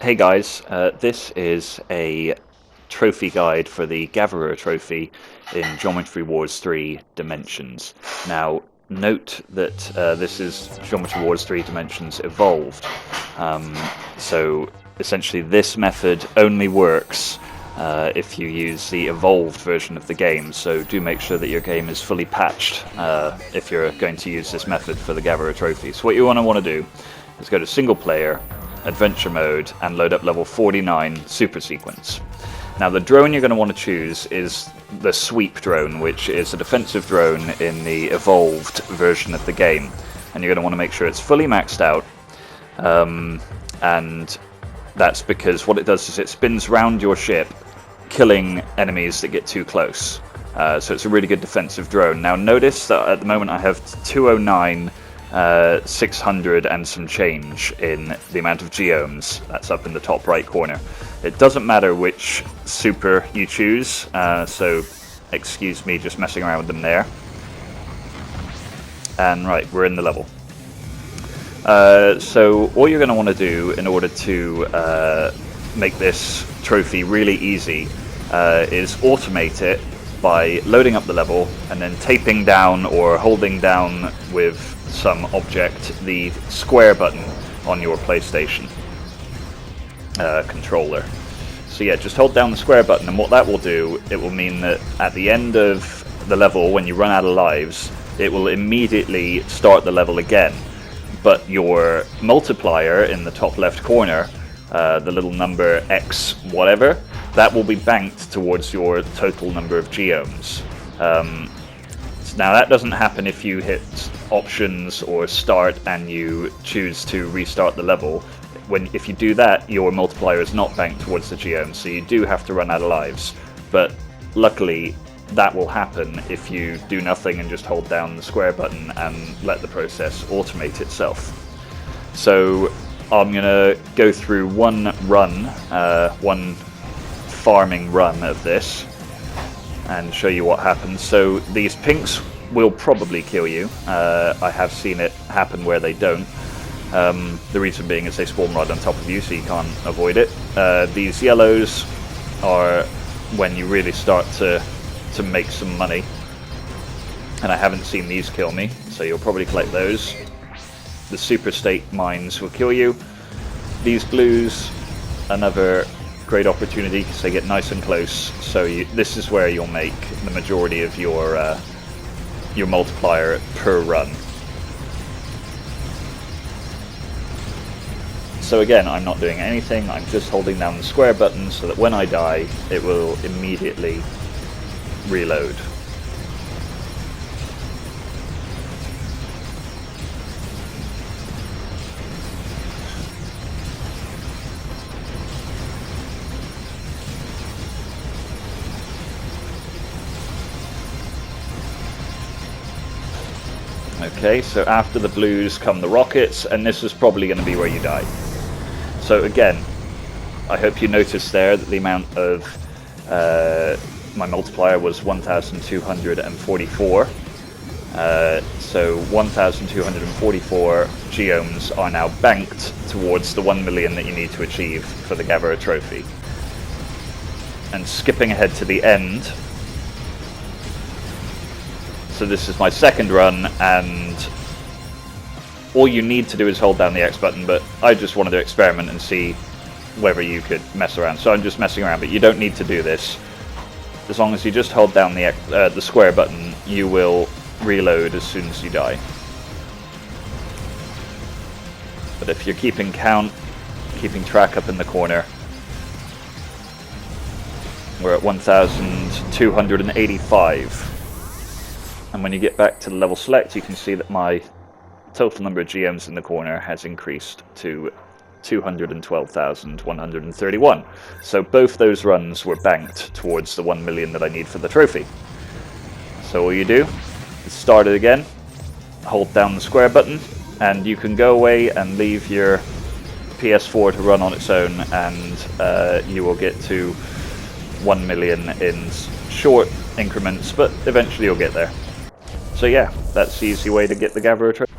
Hey guys, this is a trophy guide for the Gatherer trophy in Geometry Wars 3 Dimensions. Now, note that this is Geometry Wars 3 Dimensions Evolved. So essentially this method only works if you use the evolved version of the game, so do make sure that your game is fully patched if you're going to use this method for the Gatherer trophy. So what you want to do is go to single player, adventure mode, and load up level 49 super sequence. Now the drone you're going to want to choose is the sweep drone, which is a defensive drone in the evolved version of the game, and you're going to want to make sure it's fully maxed out, and that's because what it does is it spins round your ship, killing enemies that get too close. So it's a really good defensive drone. Now notice that at the moment I have 209 600 and some change in the amount of geoms. That's up in the top right corner. It doesn't matter which super you choose, so excuse me just messing around with them there. And right, we're in the level. So all you're going to want to do in order to make this trophy really easy is automate it by loading up the level and then taping down or holding down with some object the square button on your PlayStation controller. So yeah, just hold down the square button, and what that will do, it will mean that at the end of the level, when you run out of lives, it will immediately start the level again. But your multiplier in the top left corner, the little number X whatever, that will be banked towards your total number of geoms. Now that doesn't happen if you hit options or start and you choose to restart the level. If you do that, your multiplier is not banked towards the geoms, so you do have to run out of lives. But luckily that will happen if you do nothing and just hold down the square button and let the process automate itself. So I'm gonna go through one run, one farming run of this, and show you what happens. So these pinks will probably kill you. I have seen it happen where they don't. The reason being is they spawn right on top of you, so you can't avoid it. These yellows are when you really start to make some money, and I haven't seen these kill me, so you'll probably collect those. The super state mines will kill you. These blues, another great opportunity because they get nice and close, so this is where you'll make the majority of your multiplier per run. So again, I'm not doing anything, I'm just holding down the square button so that when I die it will immediately reload. Okay, so after the blues come the rockets, and this is probably going to be where you die. So again, I hope you noticed there that the amount of my multiplier was 1,244. So 1,244 geoms are now banked towards the 1 million that you need to achieve for the Gatherer trophy. And skipping ahead to the end, so this is my second run, and all you need to do is hold down the X button, but I just wanted to experiment and see whether you could mess around. So I'm just messing around, but you don't need to do this. As long as you just hold down the square button, you will reload as soon as you die. But if you're keeping track up in the corner, we're at 1,285. And when you get back to the level select, you can see that my total number of gems in the corner has increased to 212,131. So both those runs were banked towards the 1 million that I need for the trophy. So all you do is start it again, hold down the square button, and you can go away and leave your PS4 to run on its own, and you will get to 1 million in short increments, but eventually you'll get there. So yeah, that's the easy way to get the Gatherer trophy.